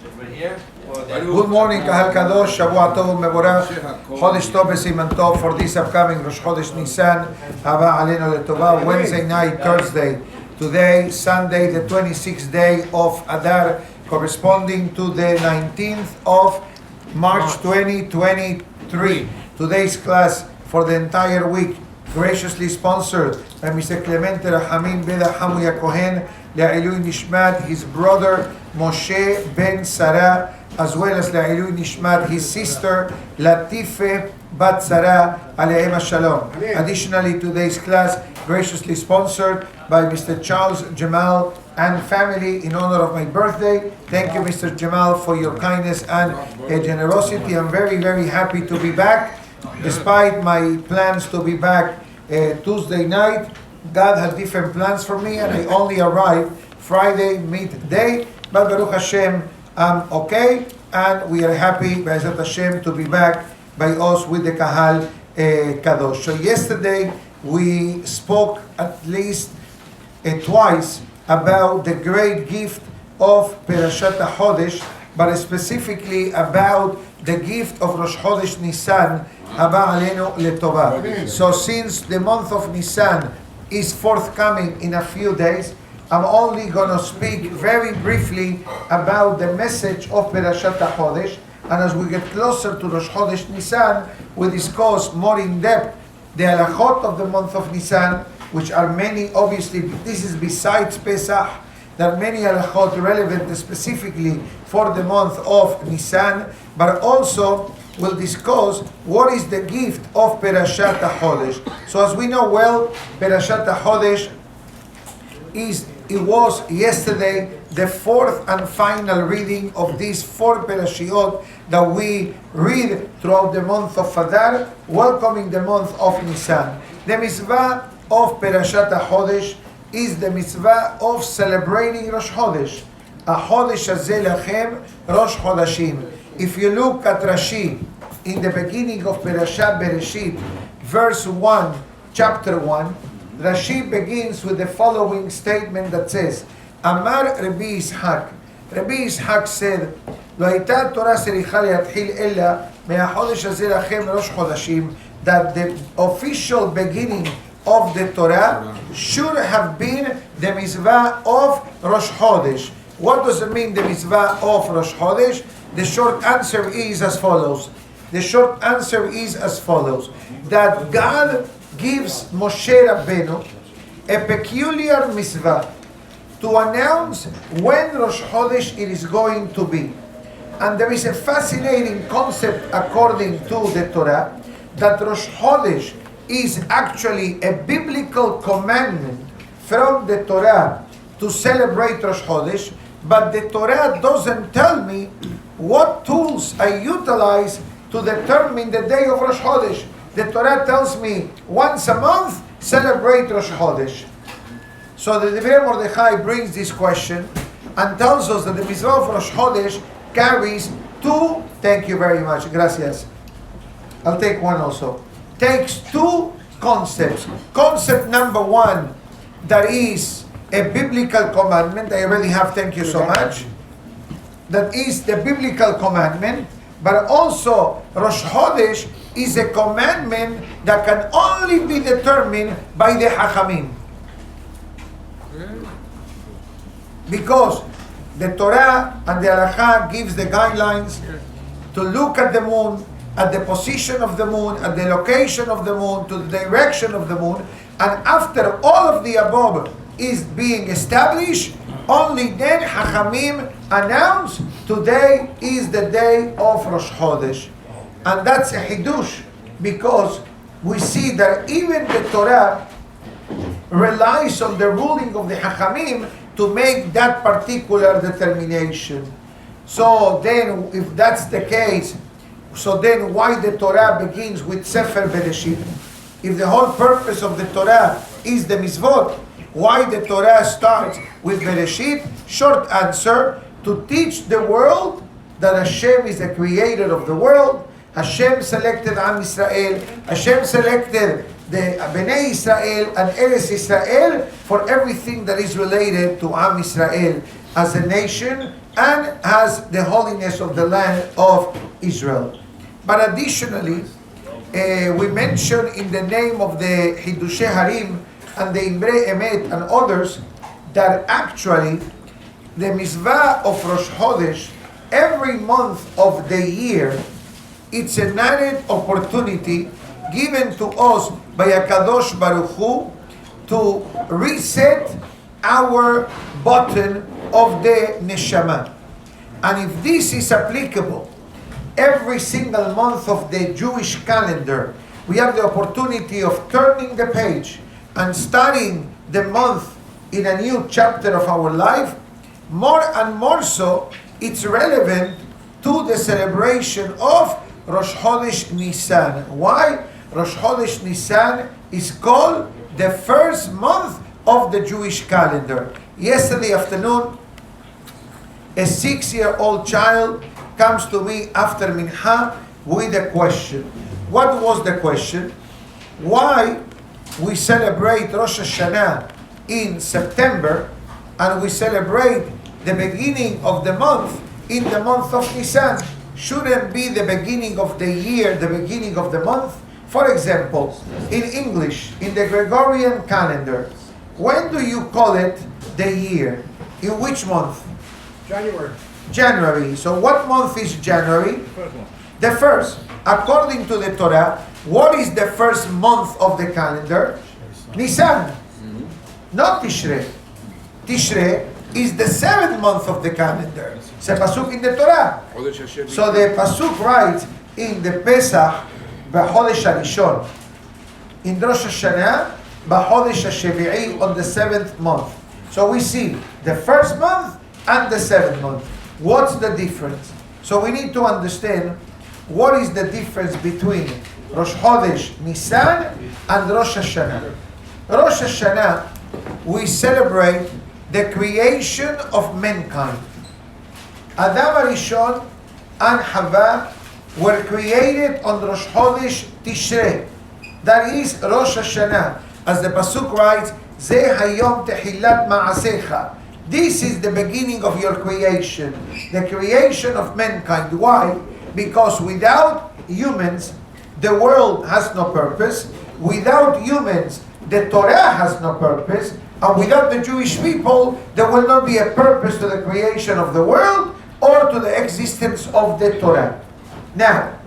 Good morning, Kahal Kadosh, Shavua Tov Mevorach, Chodesh Tov B'Siman Tov for this upcoming Rosh Chodesh Nissan, Haba Aleinu L'Tova, Wednesday night, Thursday, today, Sunday, the 26th day of Adar, corresponding to the 19th of March 2023. Today's class for the entire week, graciously sponsored by Mr. Clemente Rahamim Beda Hamuya Kohen, Le'ilui Nishmat, his brother Moshe ben Sara, as well as Le'ilui Nishmat, his sister Latife bat Sara, Alehem Shalom. Additionally, today's class graciously sponsored by Mr. Charles Jamal and family in honor of my birthday. Thank you, Mr. Jamal, for your kindness and generosity. I'm very, very happy to be back. Despite my plans to be back Tuesday night, God had different plans for me, and I only arrived Friday midday. But Baruch Hashem, I'm okay, and we are happy, Be'ezrat Hashem, to be back by us with the Kahal Kadosh. So yesterday we spoke at least twice about the great gift of Perashat HaChodesh, but specifically about the gift of Rosh Chodesh Nissan, Haba Aleinu L'Tova. So since the month of Nissan is forthcoming in a few days, I'm only going to speak very briefly about the message of Perashat HaChodesh, and as we get closer to Rosh Chodesh Nissan, we discuss more in depth the halachot of the month of Nissan, which are many. Obviously, this is besides Pesach. There are many halachot relevant specifically for the month of Nissan, but also we'll discuss what is the gift of Perashat HaChodesh. So as we know well, Perashat HaChodesh was yesterday the fourth and final reading of these four Perashiot that we read throughout the month of Adar, welcoming the month of Nisan. The mitzvah of Perashat HaChodesh is the mitzvah of celebrating Rosh Chodesh. HaChodesh hazeh lachem Rosh Chodashim. If you look at Rashi in the beginning of Perashat Bereshit, verse 1, chapter 1, Rashi begins with the following statement that says, Amar Rabbi Ishaq. Rabbi Ishaq said, Lo hayta Torah sericha le'atchil ella me'achodesh hazeh lachem Rosh Chodashim, that the official beginning of the Torah should have been the mitzvah of Rosh Chodesh. What does it mean, the mitzvah of Rosh Chodesh? The short answer is as follows. That God gives Moshe Rabbeinu a peculiar mitzvah to announce when Rosh Chodesh it is going to be. And there is a fascinating concept according to the Torah that Rosh Chodesh is actually a biblical commandment from the Torah to celebrate Rosh Chodesh, but the Torah doesn't tell me what tools I utilize to determine the day of Rosh Chodesh. The Torah tells me once a month, celebrate Rosh Chodesh. So the Devora Mordechai brings this question and tells us that the mitzvah of Rosh Chodesh carries two, thank you very much, gracias. I'll take one also. Takes two concepts. Concept number one, that is a biblical commandment. I already have, thank you so much. That is the biblical commandment, but also Rosh Chodesh is a commandment that can only be determined by the Hachamim. Because the Torah and the Halakha gives the guidelines to look at the moon, at the position of the moon, at the location of the moon, to the direction of the moon, and after all of the above is being established, only then Hachamim announce today is the day of Rosh Chodesh. And that's a hidush, because we see that even the Torah relies on the ruling of the Hachamim to make that particular determination. So then, if that's the case, so then why the Torah begins with Sefer Bereshit? If the whole purpose of the Torah is the mitzvot, why the Torah starts with Bereshit? Short answer, to teach the world that Hashem is the creator of the world. Hashem selected Am Israel. Hashem selected the Bnei Israel and Eretz Israel for everything that is related to Am Israel. as a nation and as the holiness of the land of Israel. But additionally, we mention in the name of the Hidushei Harim and the Imre Emet and others that actually the mitzvah of Rosh Chodesh every month of the year, it's an added opportunity given to us by HaKadosh Baruch Hu to reset our button of the neshama. And if this is applicable every single month of the Jewish calendar, we have the opportunity of turning the page and studying the month in a new chapter of our life. More and more so, it's relevant to the celebration of Rosh Chodesh Nissan. Why? Rosh Chodesh Nissan is called the first month of the Jewish calendar. Yesterday afternoon, a 6-year-old child comes to me after Mincha with a question. What was the question? Why we celebrate Rosh Hashanah in September and we celebrate the beginning of the month in the month of Nisan? Shouldn't be the beginning of the year, the beginning of the month? For example, in English, in the Gregorian calendar, when do you call it the year? In which month? January. So what month is January? The first. According to the Torah, what is the first month of the calendar? Nisan. Not Tishrei. Tishrei is the 7th month of the calendar. It's a pasuk in the Torah. So the pasuk writes in the Pesach, B'chodesh HaRishon. In Rosh Hashanah, B'chodesh HaShevi'i, on the 7th month. So we see the first month and the 7th month. What's the difference? So we need to understand what is the difference between Rosh Chodesh Nisan and Rosh Hashanah. Rosh Hashanah, we celebrate the creation of mankind. Adam HaRishon and Hava were created on Rosh Chodesh Tishrei. That is Rosh Hashanah. As the pasuk writes, Zeh hayom tehilat ma'asecha. This is the beginning of your creation, the creation of mankind. Why? Because without humans, the world has no purpose. Without humans, the Torah has no purpose. And without the Jewish people, there will not be a purpose to the creation of the world or to the existence of the Torah. Now,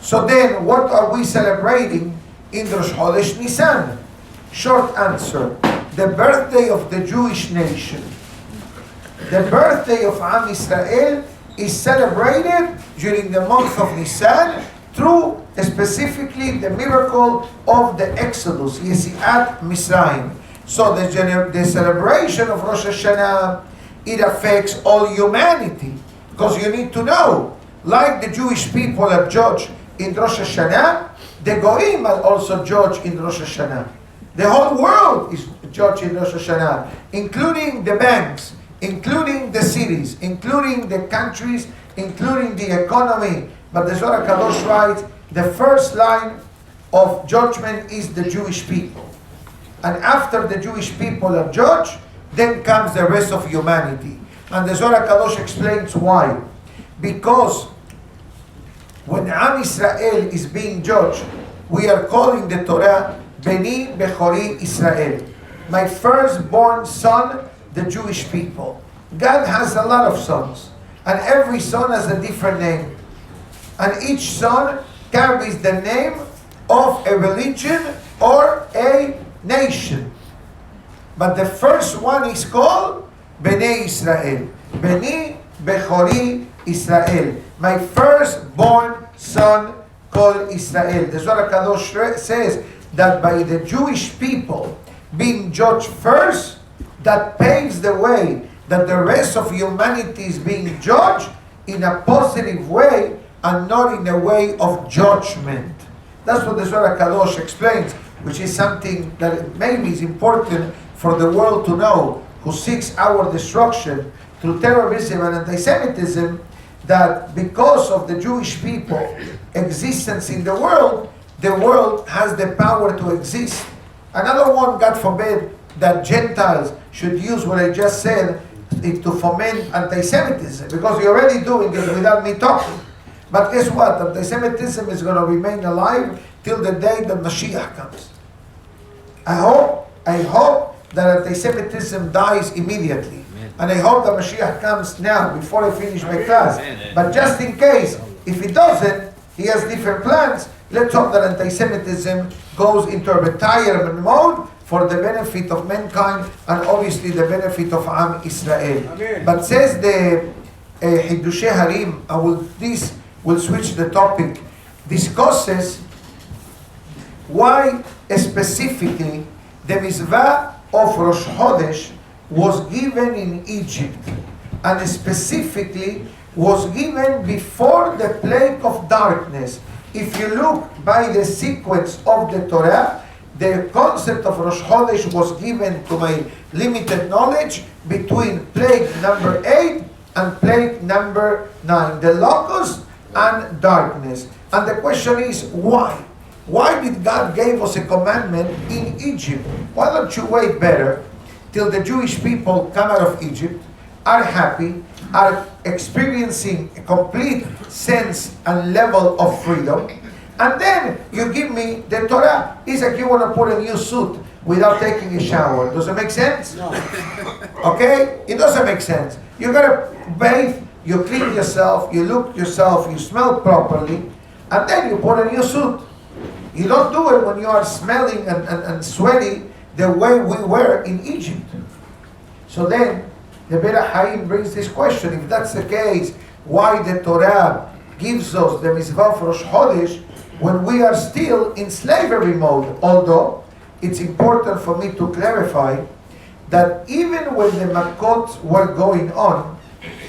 so then what are we celebrating in Rosh Chodesh Nisan? Short answer. The birthday of the Jewish nation. The birthday of Am Israel is celebrated during the month of Nisan through specifically the miracle of the Exodus, Yetziat Mitzrayim. So the celebration of Rosh Hashanah, it affects all humanity. Because you need to know, like the Jewish people are judged in Rosh Hashanah, the Goyim are also judged in Rosh Hashanah. The whole world is judged in Rosh Hashanah, including the banks, including the cities, including the countries, including the economy. But the Zohar Kadosh writes, the first line of judgment is the Jewish people. And after the Jewish people are judged, then comes the rest of humanity. And the Zohar Kadosh explains why. Because when Am Israel is being judged, we are calling the Torah Beni Bechori Israel, my firstborn son, the Jewish people. God has a lot of sons, and every son has a different name. And each son carries the name of a religion or a nation. But the first one is called Bnei Israel. Beni Bechori Israel. My firstborn son called Israel. The Zohar Kadosh says that by the Jewish people being judged first, that paves the way that the rest of humanity is being judged in a positive way and not in a way of judgment. That's what the Zohar Kadosh explains, which is something that maybe is important for the world to know, who seeks our destruction through terrorism and anti-Semitism, that because of the Jewish people existence in the world has the power to exist. Another one, God forbid, that Gentiles should use what I just said, to foment anti-Semitism, because you're already doing it without me talking. But guess what? Anti-Semitism is going to remain alive till the day that Mashiach comes. I hope that anti-Semitism dies immediately. And I hope that Mashiach comes now, before I finish my class. But just in case, if he doesn't, he has different plans. Let's hope that anti-Semitism goes into a retirement mode for the benefit of mankind and obviously the benefit of Am Israel. But says the Hidushei Harim, this will switch the topic, discusses why specifically the mitzvah of Rosh Chodesh was given in Egypt, and specifically was given before the plague of darkness. If you look by the sequence of the Torah, the concept of Rosh Chodesh was given, to my limited knowledge, between plague number 8 and plague number 9, the locust and darkness. And the question is, why? Why did God give us a commandment in Egypt? Why don't you wait better till the Jewish people come out of Egypt, are happy, are experiencing a complete sense and level of freedom, and then you give me the Torah? It's like you want to put a new suit without taking a shower. Does it make sense? No. Okay? It doesn't make sense. You gotta bathe, you clean yourself, you look yourself, you smell properly, and then you put a new suit. You don't do it when you are smelling and sweaty the way we were in Egypt. So then, the Beit HaChaim brings this question: if that's the case, why the Torah gives us the mitzvah for Rosh Chodesh when we are still in slavery mode? Although, it's important for me to clarify that even when the Makot were going on,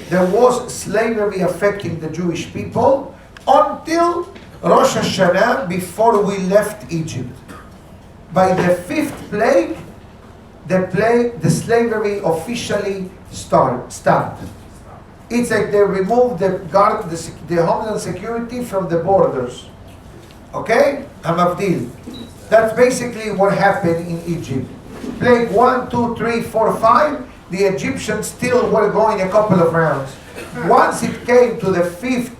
there was slavery affecting the Jewish people until Rosh Hashanah, before we left Egypt. By the 5th plague, the slavery officially stopped. It's like they removed the Homeland Security from the borders. Okay? Hamavdil. That's basically what happened in Egypt. Plague 1, 2, 3, 4, 5, the Egyptians still were going a couple of rounds. Once it came to the 5th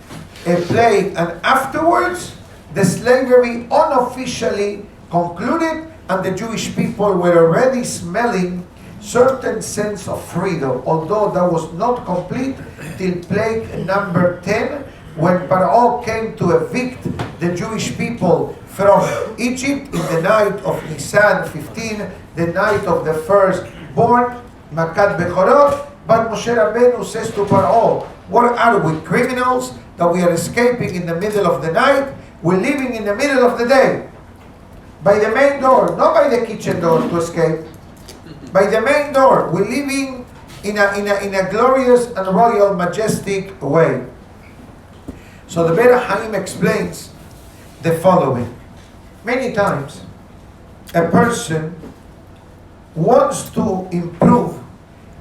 plague and afterwards, the slavery unofficially concluded, and the Jewish people were already smelling certain sense of freedom, although that was not complete till plague number 10, when Pharaoh came to evict the Jewish people from Egypt in the night of Nissan 15, the night of the firstborn, Makat Bechorot. But Moshe Rabbeinu says to Pharaoh, what are we, criminals, that we are escaping in the middle of the night? We're living in the middle of the day. By the main door, not by the kitchen door to escape. By the main door, we're living in a glorious and royal, majestic way. So the Beit HaChaim explains the following. Many times, a person wants to improve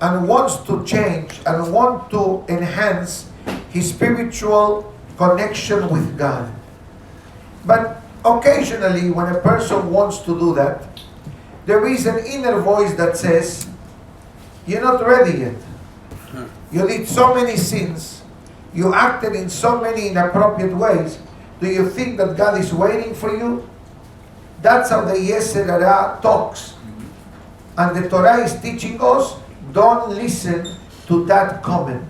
and wants to change and wants to enhance his spiritual connection with God. But occasionally, when a person wants to do that, there is an inner voice that says, you're not ready yet. You did so many sins. You acted in so many inappropriate ways. Do you think that God is waiting for you? That's how the Yetzer Hara talks. And the Torah is teaching us, don't listen to that comment.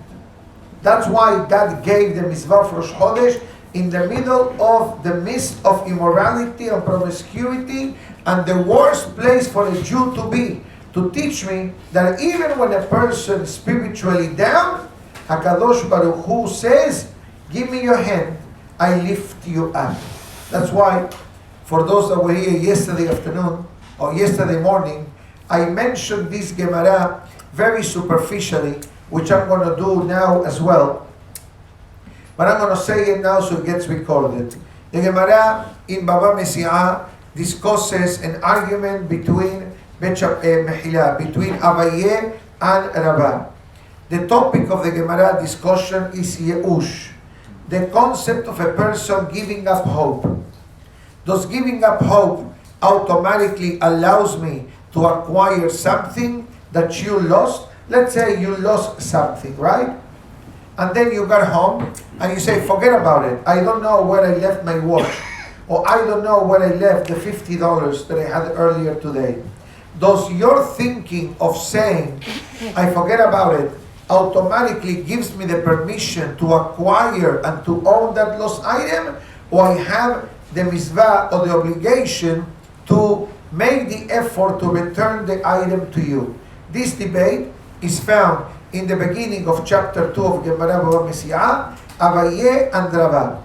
That's why God gave the mitzvah for Rosh Chodesh in the middle of the midst of immorality and promiscuity, and the worst place for a Jew to be, to teach me that even when a person is spiritually down, HaKadosh Baruch Hu says, give me your hand, I lift you up. That's why, for those that were here yesterday afternoon, or yesterday morning, I mentioned this Gemara very superficially, which I'm going to do now as well. But I'm going to say it now so it gets recorded. The Gemara in Baba Mesiah discusses an argument between Abaye and Rabbah. The topic of the Gemara discussion is Yeush, the concept of a person giving up hope. Does giving up hope automatically allows me to acquire something that you lost? Let's say you lost something, right? And then you got home and you say, forget about it. I don't know where I left my watch. Or I don't know where I left the $50 that I had earlier today. Does your thinking of saying, I forget about it, automatically gives me the permission to acquire and to own that lost item? Or I have the mitzvah or the obligation to make the effort to return the item to you? This debate is found in the beginning of chapter 2 of Gemara Bava Mesiah, Abaye and Rava.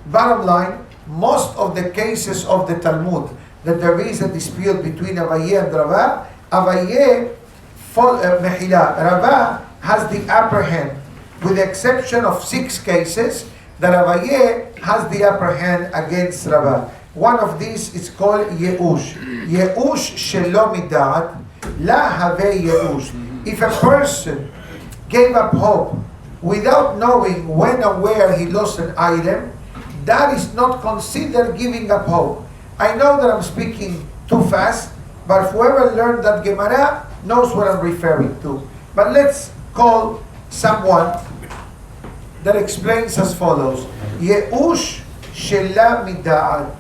Bottom line, most of the cases of the Talmud that there is a dispute between Abaye and Rava, Abaye Mehila, Rava has the upper hand, with the exception of 6 cases that Abaye has the upper hand against Rava. One of these is called Yeush. Yeush shelo midat, la have Yeush. If a person gave up hope without knowing when and where he lost an item, that is not considered giving up hope. I know that I'm speaking too fast, but whoever learned that Gemara knows what I'm referring to. But let's call someone that explains as follows. Yeush shela mida'at.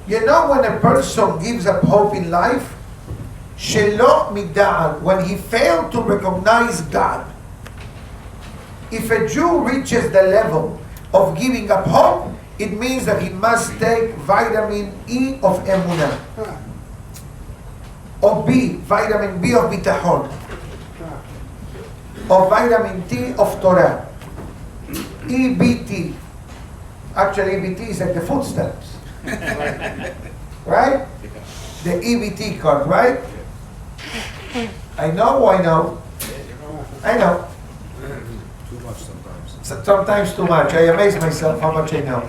You know when a person gives up hope in life? Shelo mida'at, when he failed to recognize God. If a Jew reaches the level of giving up hope, it means that he must take vitamin E of Emunah, or vitamin B of Bitachon, or vitamin T of Torah. EBT. Actually, EBT is like the food stamps. Right? The EBT card, right? I know. I know. Too much sometimes. Sometimes too much. I amaze myself how much I know.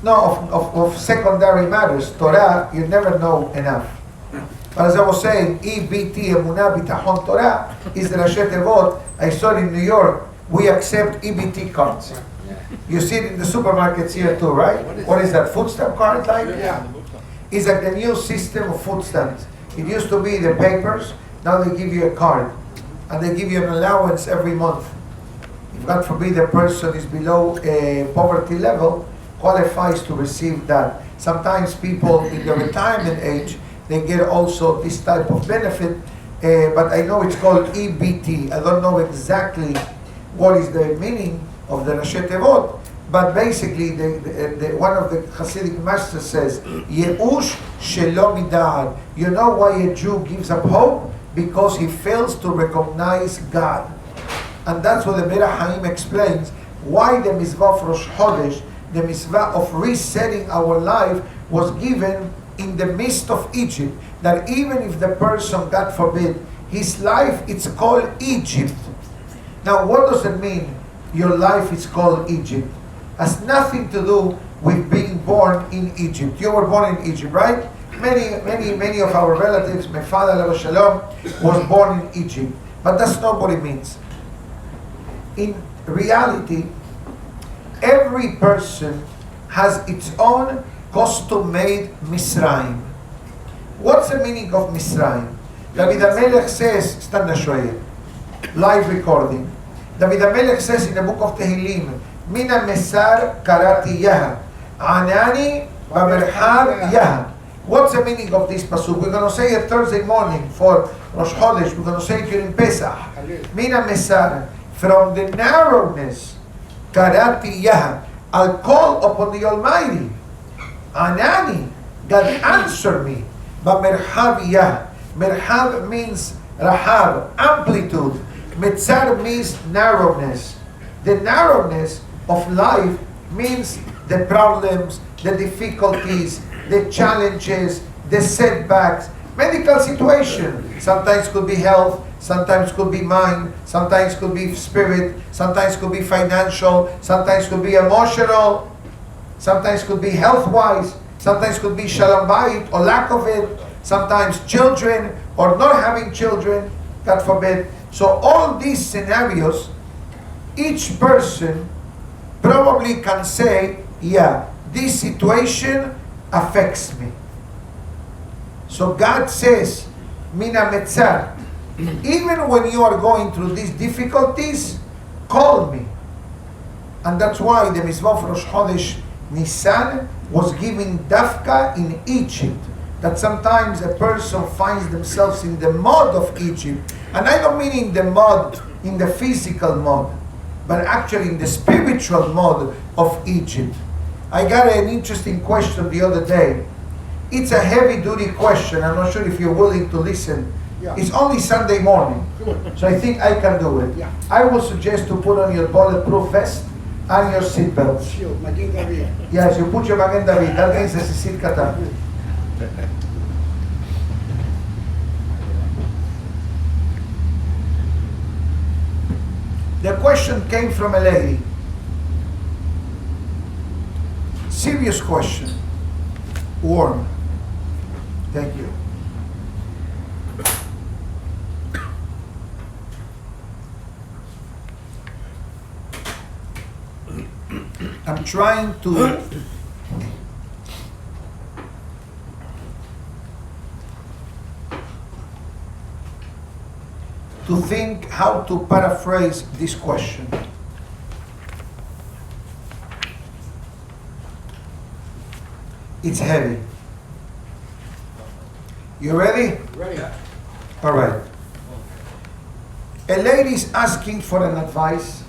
No, of secondary matters. Torah, you never know enough. But as I was saying, EBT, Emunah, Bitachon, Torah, is the Rashi Tevot. I saw it in New York. We accept EBT cards. You see it in the supermarkets here too, right? What is that, food stamp card like? Yeah. It's like the new system of food stamps. It used to be the papers, now they give you a card. And they give you an allowance every month. If God forbid the person is below a poverty level, qualifies to receive that. Sometimes people in the retirement age, they get also this type of benefit, but I know it's called EBT. I don't know exactly what is the meaning of the Rashi Tevot, but basically one of the Hasidic masters says, Yeush shelo mida'at. You know why a Jew gives up hope? Because he fails to recognize God. And that's what the Menachem explains, why the mitzvah of Rosh Chodesh, the mitzvah of resetting our life, was given in the midst of Egypt. That even if the person, God forbid, his life, it's called Egypt. Now, what does it mean, your life is called Egypt? Has nothing to do with being born in Egypt. You were born in Egypt, right? Many of our relatives, my father, Alav Shalom, was born in Egypt. But that's not what it means. In reality, every person has its own custom-made Misraim. What's the meaning of Misraim? David HaMelech says, stand shoye, live recording. David HaMelech says in the book of Tehillim, Mina Mesar Karati Yaha, Anani Bamerhab Yaha. What's the meaning of this pasuk? We're going to say it Thursday morning for Rosh Chodesh. We're going to say it during Pesach. Mina Mesar, from the narrowness, Karati Yaha, I'll call upon the Almighty. Anani, God answer me. Bamerhab Yaha. Merhab means rahab, amplitude. Metzar means narrowness. The narrowness of life means the problems, the difficulties, the challenges, the setbacks, medical situation. Sometimes could be health, sometimes could be mind, sometimes could be spirit, sometimes could be financial, sometimes could be emotional, sometimes could be health-wise, sometimes could be shalom bayit or lack of it, sometimes children or not having children, God forbid. So all these scenarios, each person probably can say, yeah, this situation affects me. So God says, Mina Metzar, even when you are going through these difficulties, call me. And that's why the mitzvah of Rosh Chodesh Nissan was given dafka in Egypt. That sometimes a person finds themselves in the mud of Egypt. And I don't mean in the mud, in the physical mud, but actually in the spiritual mud of Egypt. I got an interesting question the other day. It's a heavy-duty question. I'm not sure if you're willing to listen. Yeah. It's only Sunday morning, so I think I can do it. Yeah. I will suggest to put on your bulletproof vest and your seatbelts. Shield, Magin David. Yes, you put your Magen David. That means it's a seat katan. The question came from a lady. Serious question. Warm. Thank you. I'm trying to think how to paraphrase this question. It's heavy. You ready? Ready. All right. A lady is asking for an advice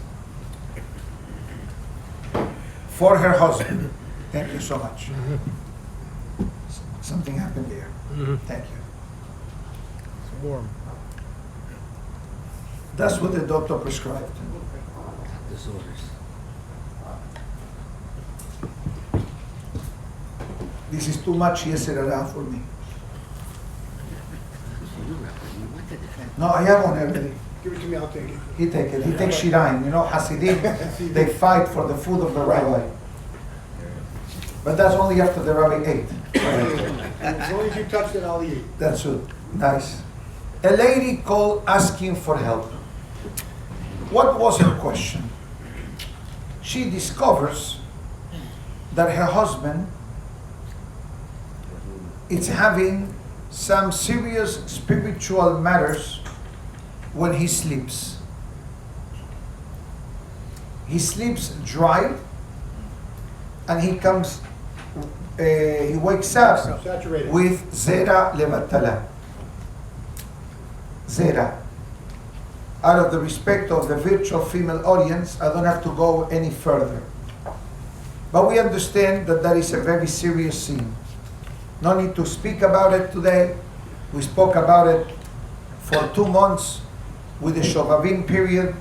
for her husband. Thank you so much. Something happened there. Thank you. It's warm. That's what the doctor prescribed. Disorders. This is too much Yeserara for me. No, I have one already. Give it to me, I'll take it. He take it. He takes Shiraim. You know, Hasidim, they fight for the food of the rabbi. But that's only after the rabbi ate. As long as you touched it, I'll eat. That's it. Nice. A lady called asking for help. What was her question? She discovers that her husband is having some serious spiritual matters when he sleeps. He sleeps dry and he wakes up Saturated. with Zera Levatala. Zera. Out of the respect of the virtual female audience, I don't have to go any further. But we understand that that is a very serious sin. No need to speak about it today. We spoke about it for 2 months with the Shovavim period,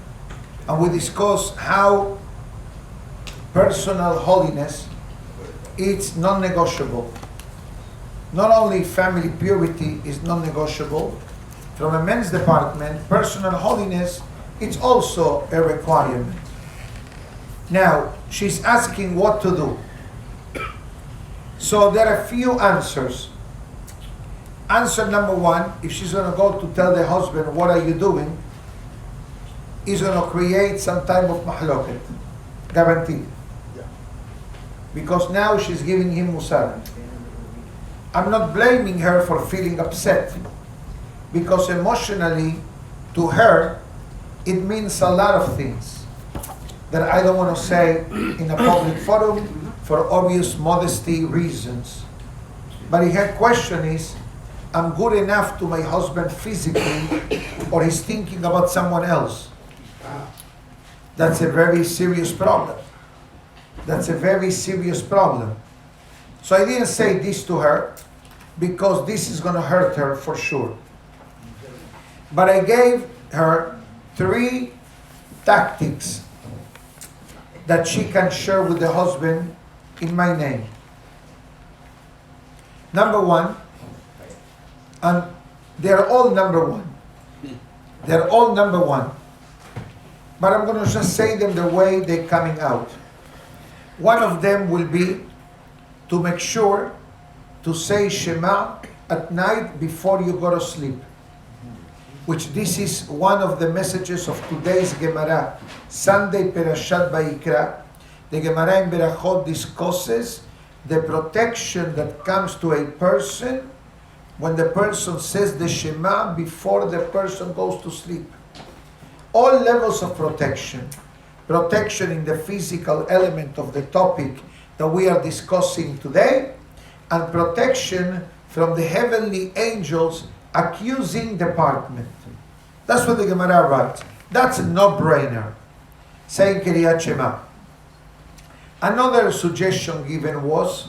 and we discussed how personal holiness is non-negotiable. Not only family purity is non-negotiable, from a men's department, personal holiness is also a requirement. Now, she's asking what to do. So there are a few answers. Answer number one, if she's going to go to tell the husband, what are you doing, is going to create some type of mahloket. Guaranteed. Yeah. Because now she's giving him musar. I'm not blaming her for feeling upset. Because emotionally, to her, it means a lot of things that I don't want to say in a public forum for obvious modesty reasons. But her question is, I'm good enough to my husband physically, or he's thinking about someone else. That's a very serious problem. That's a very serious problem. So I didn't say this to her because this is going to hurt her for sure. But I gave her 3 tactics that she can share with the husband in my name. Number 1, and they're all number 1. They're all number 1. But I'm going to just say them the way they're coming out. One of them will be to make sure to say Shema at night before you go to sleep. Which this is one of the messages of today's Gemara, Sunday Perashat Vayikra. The Gemara in Berachot discusses the protection that comes to a person when the person says the Shema before the person goes to sleep. All levels of protection. Protection in the physical element of the topic that we are discussing today, and protection from the heavenly angels accusing department. That's what the Gemara writes. That's a no-brainer. Saying Kriyat Shema. Another suggestion given was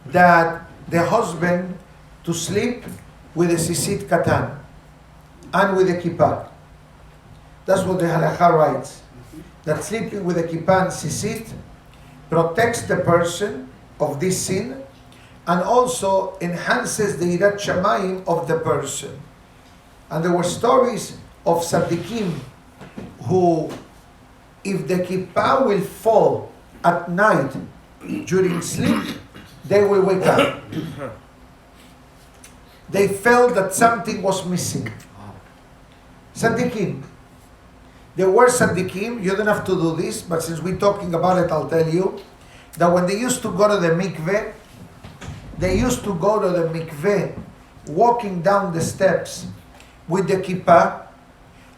that the husband to sleep with a sisit katan and with a kippah. That's what the halakha writes. That sleeping with a kippah and sisit protects the person of this sin and also enhances the irat shamayim of the person. And there were stories of tzaddikim who, if the kippah will fall at night during sleep, they will wake up. They felt that something was missing. Tzaddikim. There were tzaddikim, you don't have to do this, but since we're talking about it, I'll tell you, that when they used to go to the mikveh, they used to go to the mikveh walking down the steps with the kippah,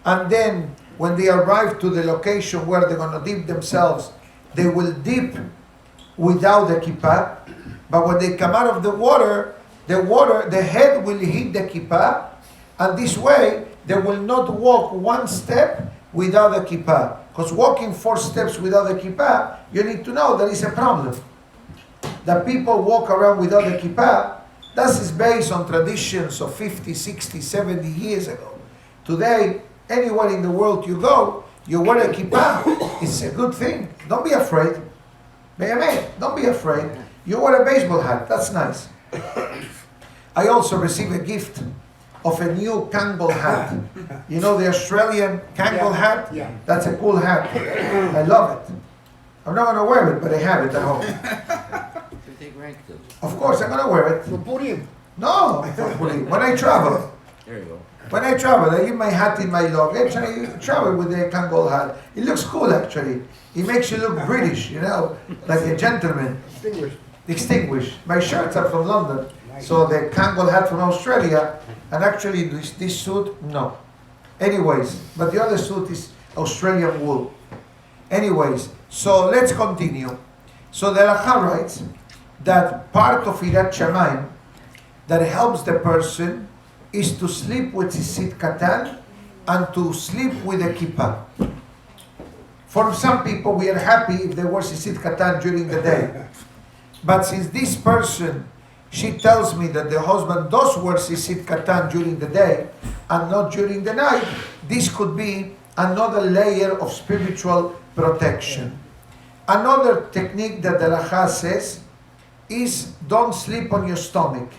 and then when they arrive to the location where they're going to dip themselves, they will dip without the kippah, but when they come out of the water, the head will hit the kippah, and this way they will not walk one step without the kippah. Because walking 4 steps without the kippah, you need to know there is a problem. That people walk around without the kippah, that is based on traditions of 50, 60, 70 years ago. Today, anywhere in the world you go, you wear a kippah, it's a good thing. Don't be afraid. Don't be afraid. You wear a baseball hat, that's nice. I also received a gift of a new Kangol hat. You know the Australian Kangol hat? Yeah. That's a cool hat. I love it. I'm not going to wear it, but I have it at home. You take rank too. Of course, I'm going to wear it. For Purim. No, hopefully. When I travel. There you go. When I travel, I leave my hat in my luggage and I travel with the Kangol hat. It looks cool, actually. It makes you look British, you know, like a gentleman. Distinguished. Distinguished. My shirts are from London. So the Kangol hat from Australia, and actually this suit, no. Anyways, but the other suit is Australian wool. Anyways, so let's continue. So the halakha writes that part of Irat Shamayim that helps the person is to sleep with sisit katan and to sleep with a kippah. For some people, we are happy if they wear sisit katan during the day. But since this person, she tells me that the husband does wear sisit katan during the day and not during the night, this could be another layer of spiritual protection. Another technique that the halakha says is don't sleep on your stomach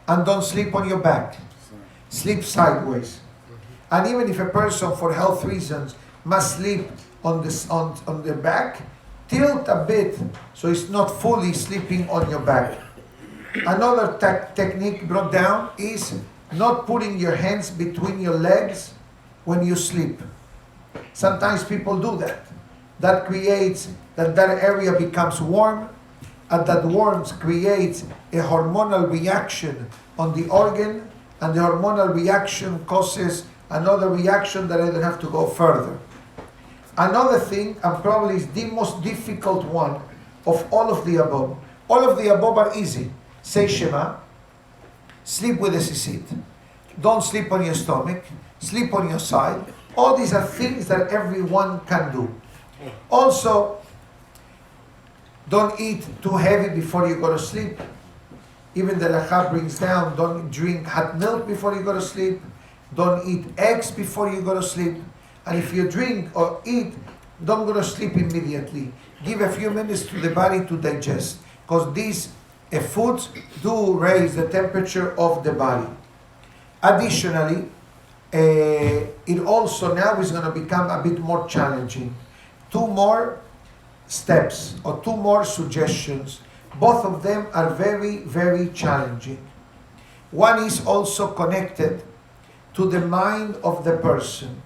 and don't sleep on your back. Sleep sideways. And even if a person for health reasons must sleep on the back, tilt a bit so it's not fully sleeping on your back. Another technique brought down is not putting your hands between your legs when you sleep. Sometimes people do that. That creates that area becomes warm, and that warmth creates a hormonal reaction on the organ, and the hormonal reaction causes another reaction that I don't have to go further. Another thing, and probably is the most difficult one of all of the above. All of the above are easy. Say Shema, sleep with a sisit, don't sleep on your stomach, sleep on your side. All these are things that everyone can do. Also, don't eat too heavy before you go to sleep. Even the halakha brings down, don't drink hot milk before you go to sleep. Don't eat eggs before you go to sleep. And if you drink or eat, don't go to sleep immediately. Give a few minutes to the body to digest, because these foods do raise the temperature of the body. Additionally, it also now is going to become a bit more challenging. 2 more steps or 2 more suggestions. Both of them are very, very challenging. One is also connected to the mind of the person.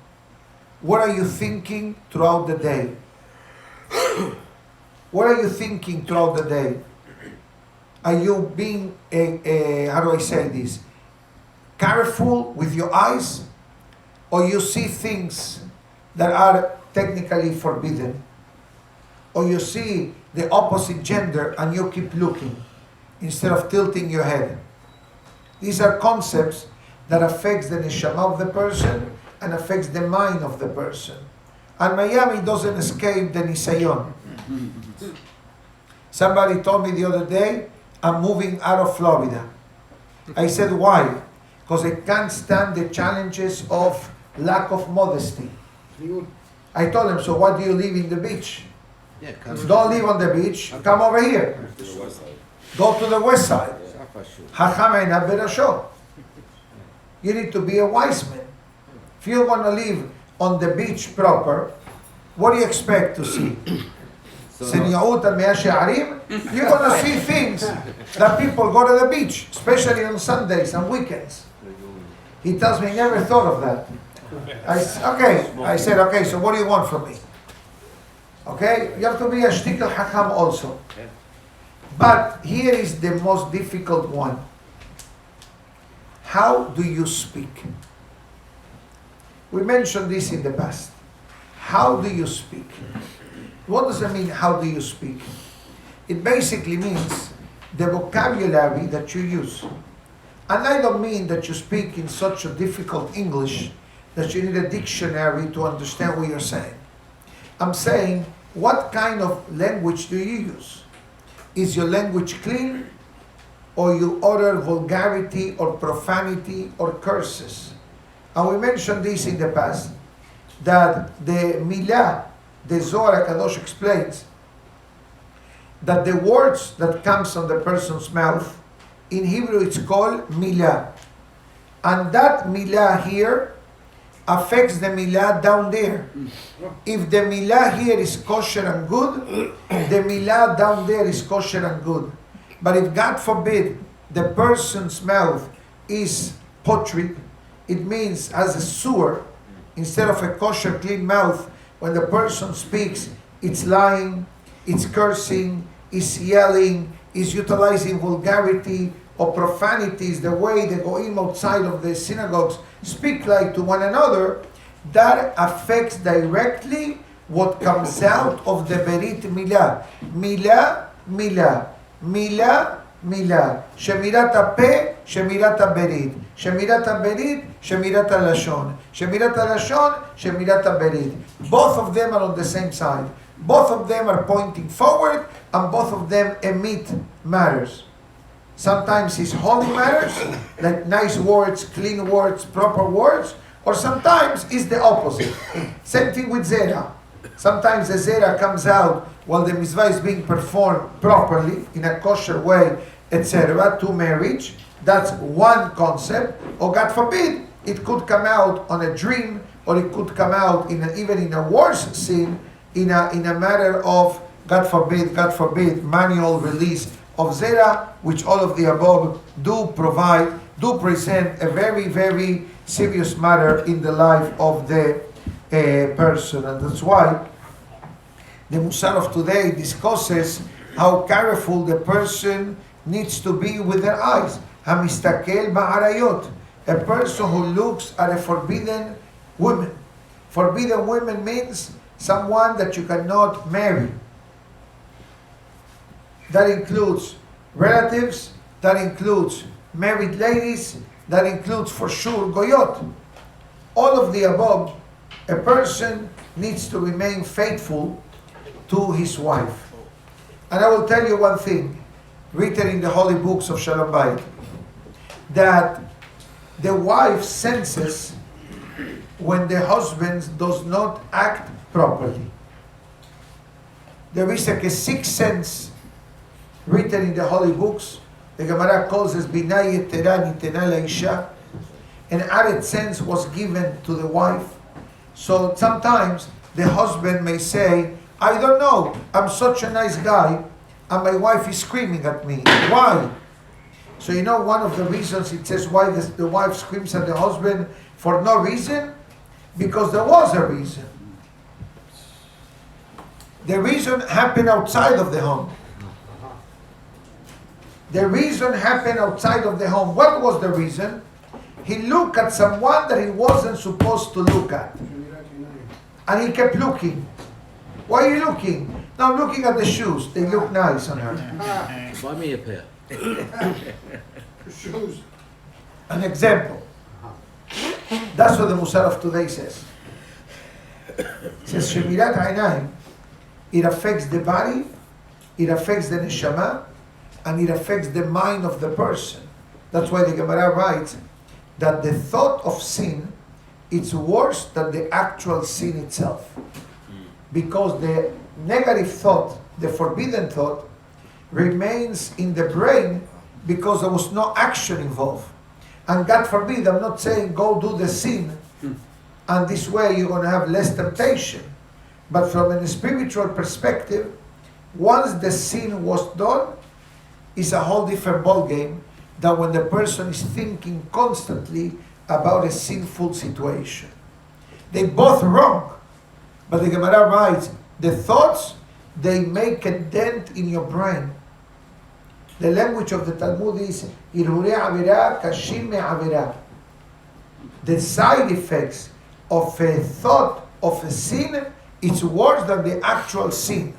What are you thinking throughout the day? What are you thinking throughout the day? Are you being, how do I say this, careful with your eyes? Or you see things that are technically forbidden? Or you see the opposite gender and you keep looking instead of tilting your head? These are concepts that affects the neshama of the person and affects the mind of the person. And Miami doesn't escape the nisayon. Somebody told me the other day, I'm moving out of Florida. I said, why? Because I can't stand the challenges of lack of modesty. I told him, so why do you live in the beach? Yeah, come Don't live on the beach, come over here. Go to the west side. Safra. You need to be a wise man. If you want to live on the beach proper, what do you expect to see? You're going to see things that people go to the beach, especially on Sundays and weekends. He tells me he never thought of that. I said, okay, so what do you want from me? Okay, you have to be a shtickle hakam also. But here is the most difficult one. How do you speak? We mentioned this in the past. How do you speak? What does it mean, how do you speak? It basically means the vocabulary that you use. And I don't mean that you speak in such a difficult English that you need a dictionary to understand what you're saying. I'm saying, what kind of language do you use? Is your language clean? Or you utter vulgarity or profanity or curses? And we mentioned this in the past, that the milah, the Zohar Kadosh explains, that the words that comes from the person's mouth, in Hebrew it's called milah. And that milah here affects the milah down there. If the milah here is kosher and good, the milah down there is kosher and good. But if, God forbid, the person's mouth is potrid, it means as a sewer, instead of a kosher clean mouth, when the person speaks, it's lying, it's cursing, it's yelling, it's utilizing vulgarity or profanities, the way the goyim outside of the synagogues speak like to one another, that affects directly what comes out of the berit milah. Milah, milah, milah, milah. Shemirat hapeh, shemirat haberit. Shemirat haberit, shemirat halashon. Shemirat halashon, shemirat haberit. Both of them are on the same side. Both of them are pointing forward, and both of them emit matters. Sometimes it's holy matters, like nice words, clean words, proper words, or sometimes it's the opposite. Same thing with zera. Sometimes the zera comes out while the mitzvah is being performed properly, in a kosher way, etc., to marriage. That's one concept. Or God forbid, it could come out on a dream, or it could come out even in a worse sin, in a matter of, God forbid, manual release of zera, which all of the above do present a very, very serious matter in the life of the person. And that's why the Musar of today discusses how careful the person needs to be with their eyes. Hamistakel ba'arayot, a person who looks at a forbidden woman. Forbidden woman means someone that you cannot marry. That includes relatives, that includes married ladies, that includes for sure goyot. All of the above, a person needs to remain faithful to his wife. And I will tell you one thing, written in the holy books of Shalom Bayit, that the wife senses when the husband does not act properly. There is like a sixth sense written in the holy books. The Gemara calls as Bina Yetera Nitena Laisha. An added sense was given to the wife. So sometimes the husband may say, I don't know, I'm such a nice guy, and my wife is screaming at me. Why? So you know one of the reasons it says why the wife screams at the husband for no reason? Because there was a reason. The reason happened outside of the home. The reason happened outside of the home. What was the reason? He looked at someone that he wasn't supposed to look at. And he kept looking. Why are you looking? No, I'm looking at the shoes. They look nice on her. Buy me a pair. Shoes. An example. That's what the Musar of today says. It says, Shemirat Ainayim, it affects the body, it affects the neshama, and it affects the mind of the person. That's why the Gemara writes that the thought of sin is worse than the actual sin itself. Because the negative thought, the forbidden thought, remains in the brain because there was no action involved. And God forbid, I'm not saying go do the sin, and this way you're going to have less temptation. But from a spiritual perspective, once the sin was done, it's a whole different ballgame than when the person is thinking constantly about a sinful situation. They both wrong, but the Gemara writes, the thoughts, they make a dent in your brain. The language of the Talmud is, Irhure avera kashim me'avera. The side effects of a thought of a sin is worse than the actual sin.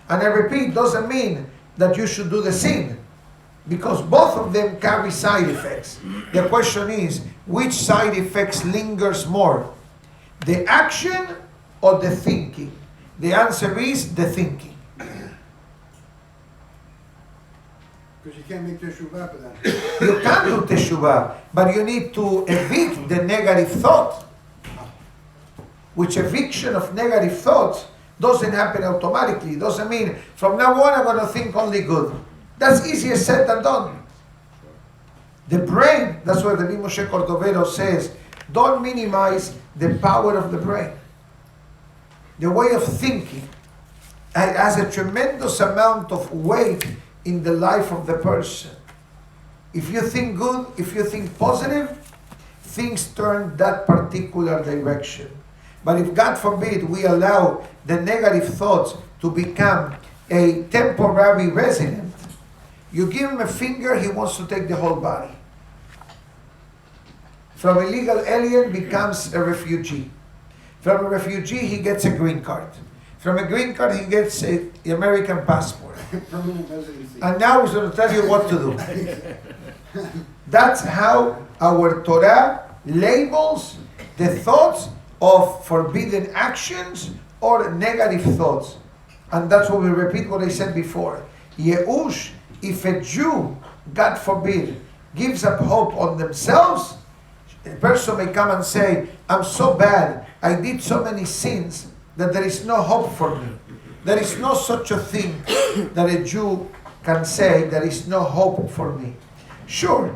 And I repeat, doesn't mean that you should do the sin, because both of them carry side effects. The question is, which side effects lingers more? The action or the thinking? The answer is the thinking. Because you can't make teshuvah for that. You can do teshuvah, but you need to evict the negative thought. Which eviction of negative thoughts doesn't happen automatically. It doesn't mean from now on I'm going to think only good. That's easier said than done. The brain, that's what Rabbi Moshe Cordovero says, don't minimize the power of the brain. The way of thinking has a tremendous amount of weight in the life of the person. If you think good, if you think positive, things turn that particular direction. But if, God forbid, we allow the negative thoughts to become a temporary resident, you give him a finger, he wants to take the whole body. From a legal alien becomes a refugee. From a refugee, he gets a green card. From a green card, he gets an American passport. Permanent residency. And now he's going to tell you what to do. That's how our Torah labels the thoughts of forbidden actions or negative thoughts. And that's what we repeat what I said before. Yeush, if a Jew, God forbid, gives up hope on themselves, a person may come and say, I'm so bad, I did so many sins that there is no hope for me. There is no such a thing that a Jew can say, there is no hope for me. Sure,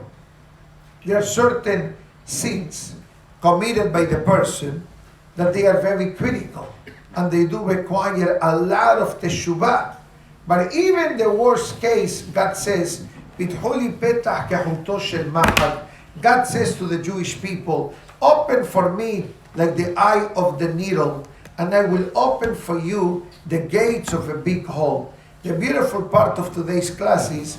there are certain sins committed by the person that they are very critical and they do require a lot of teshuvah. But even the worst case, God says, God says to the Jewish people, open for me like the eye of the needle, and I will open for you the gates of a big hole. The beautiful part of today's class is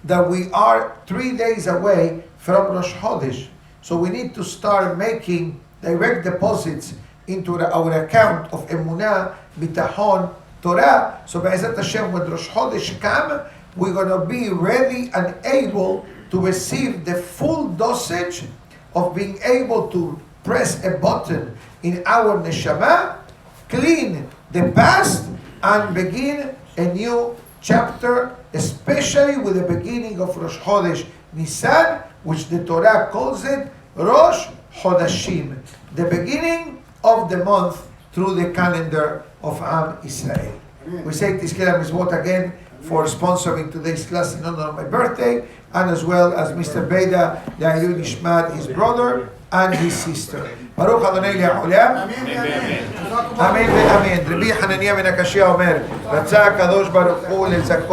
that we are 3 days away from Rosh Chodesh. So we need to start making direct deposits into our account of Emunah, Bitachon, Torah. So Be'ezat Hashem, when Rosh Chodesh comes, we're going to be ready and able to receive the full dosage of being able to press a button in our neshama, clean the past, and begin a new chapter, especially with the beginning of Rosh Chodesh Nissan, which the Torah calls it Rosh Chodashim, the beginning of the month through the calendar of Am Israel. We say Tizkira Mizvot again for sponsoring today's class in honor of my birthday, and as well as Mr. Beda, Le'ilui Nishmat, his brother, and his sister. Baruch Adonai Le'olam. Amen ואמן. רבי חנניה בן הקשיא אומר, רצה הקדוש ברוך הוא לזכות